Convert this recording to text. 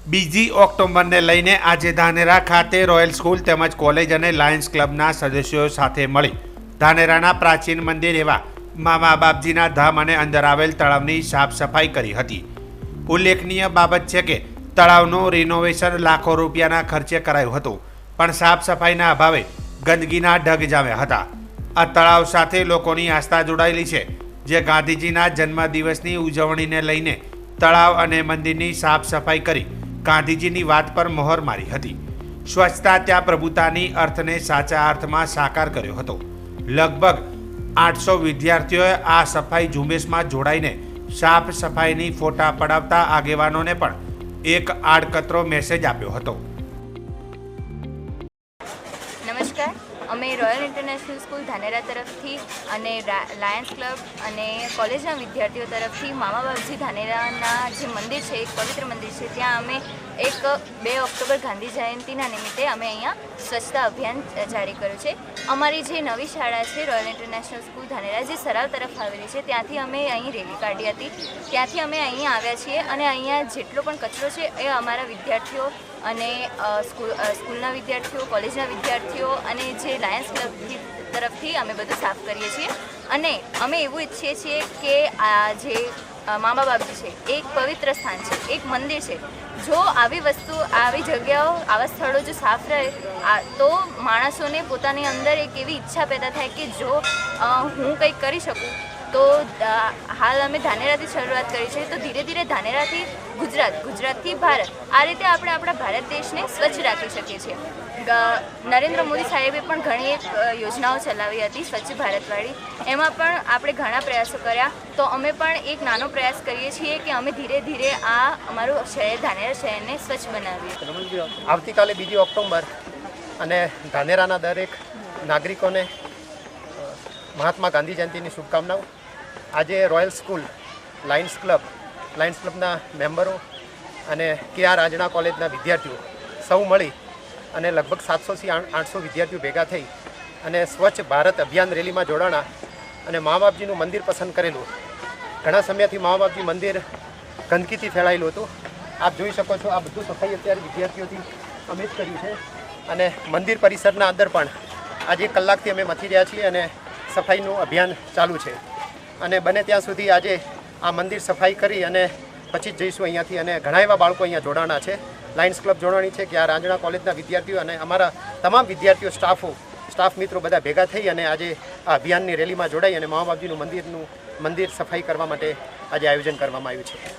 બીજી ઓક્ટોબરને લઈને આજે ધાનેરા ખાતે રોયલ સ્કૂલ તેમજ કોલેજ અને લાયન્સ ક્લબના સદસ્યો સાથે મળી ધાનેરાના પ્રાચીન મંદિર એવા મામા બાપજીના ધામ અને અંદર આવેલ તળાવની સાફ સફાઈ કરી હતી। ઉલ્લેખનીય બાબત છે કે તળાવનું રિનોવેશન લાખો રૂપિયાના ખર્ચે કરાયું હતું, પણ સાફ સફાઈના અભાવે ગંદકીના ઢગ જામ્યા હતા। આ તળાવ સાથે લોકોની આસ્થા જોડાયેલી છે, જે ગાંધીજીના જન્મદિવસની ઉજવણીને લઈને તળાવ અને મંદિરની સાફ સફાઈ કરી ગાંધીજીની વાત પર મોહર મારી હતી। સ્વચ્છતા ત્યાં પ્રભુતાની અર્થને સાચા અર્થમાં સાકાર કર્યો હતો। લગભગ 800 વિદ્યાર્થીઓએ આ સફાઈ ઝુંબેશમાં જોડાઈને સાફ સફાઈની ફોટા પડાવતા આગેવાનોને પણ એક આડકતરો મેસેજ આપ્યો હતો। નમસ્કાર, અમે રોયલ ઇન્ટરનેશનલ સ્કૂલ ધાનેરા તરફથી અને લાયન્સ ક્લબ અને કોલેજના વિદ્યાર્થીઓ તરફથી મામા બાપજી ધાનેરાના જે મંદિર છે, એક પવિત્ર મંદિર છે, ત્યાં અમે એક 2 ઓક્ટોબર ગાંધી જયંતિના નિમિત્તે અમે અહીંયા સ્વચ્છતા અભિયાન જારી કર્યું છે। અમારી જે નવી શાળા છે રોયલ ઇન્ટરનેશનલ સ્કૂલ ધાનેરા, જે સરાવ તરફ આવેલી છે, ત્યાંથી અમે અહીં રેલી કાઢી હતી। ત્યાંથી અમે અહીંયા આવ્યા છીએ અને અહીંયા જેટલો પણ કચરો છે એ અમારા વિદ્યાર્થીઓ અને સ્કૂલના વિદ્યાર્થીઓ, કોલેજના વિદ્યાર્થીઓ અને જે લાયન્સ ક્લબ તરફથી અમે બધું સાફ કરીએ છીએ। અને અમે એવું ઈચ્છીએ છીએ કે આ જે મામા બાપજી છે, એક પવિત્ર સ્થાન છે, એક મંદિર છે। જો આવી વસ્તુ, આવી જગ્યાઓ, આવા સ્થળો જો સાફ રહે તો માણસોને પોતાની અંદર એક એવી ઈચ્છા પેદા થાય કે જો હું કંઈક કરી શકું તો હાલ અમે ધાનેરાથી શરૂઆત કરી છે, તો ધીરે ધીરે ધાનેરાથી ગુજરાત, ગુજરાતથી ભારત, આ રીતે આપણે આપણા ભારત દેશને સ્વચ્છ રાખી શકીએ છીએ। નરેન્દ્ર મોદી સાહેબે પણ ઘણી એક યોજનાઓ ચલાવી હતી સ્વચ્છ ભારતવાળી, એમાં પણ આપણે ઘણા પ્રયાસો કર્યા। તો અમે પણ એક નાનો પ્રયાસ કરીએ છીએ કે અમે ધીરે ધીરે આ અમારું શહેર, ધાનેરા શહેરને સ્વચ્છ બનાવીએ। આવતીકાલે 2 ઓક્ટોબર અને ધાનેરાના દરેક નાગરિકોને મહાત્મા ગાંધી જયંતિની શુભકામનાઓ। આજે રોયલ સ્કૂલ, લાયન્સ ક્લબના મેમ્બરો અને KR આજના કોલેજના વિદ્યાર્થીઓ સૌ મળી અને લગભગ 700 થી 800 વિદ્યાર્થીઓ ભેગા થઈ અને સ્વચ્છ ભારત અભિયાન રેલીમાં જોડાણા અને મા બાપજીનું મંદિર પસંદ કરેલું। ઘણા સમયથી મા બાપજી મંદિર ગંદકીથી ફેલાયેલું હતું। આપ જોઈ શકો છો, આ બધું સફાઈ અત્યારે વિદ્યાર્થીઓથી અમે જ કર્યું છે અને મંદિર પરિસરના અંદર પણ આજે કલાકથી અમે મથી રહ્યા છીએ અને સફાઈનું અભિયાન ચાલુ છે અને બને ત્યાં સુધી આજે આ મંદિર સફાઈ કરી અને પછી જ જઈશું અહીંયાથી। અને ઘણા એવા બાળકો અહીંયા જોડાણા છે, લાયન્સ ક્લબ જોડાણી છે, કે આ રાંજણા કોલેજના વિદ્યાર્થીઓ અને અમારા તમામ વિદ્યાર્થીઓ, સ્ટાફ મિત્રો બધા ભેગા થઈ અને આજે આ અભિયાનની રેલીમાં જોડાઈ અને મા બાપજીનું મંદિર સફાઈ કરવા માટે આજે આયોજન કરવામાં આવ્યું છે।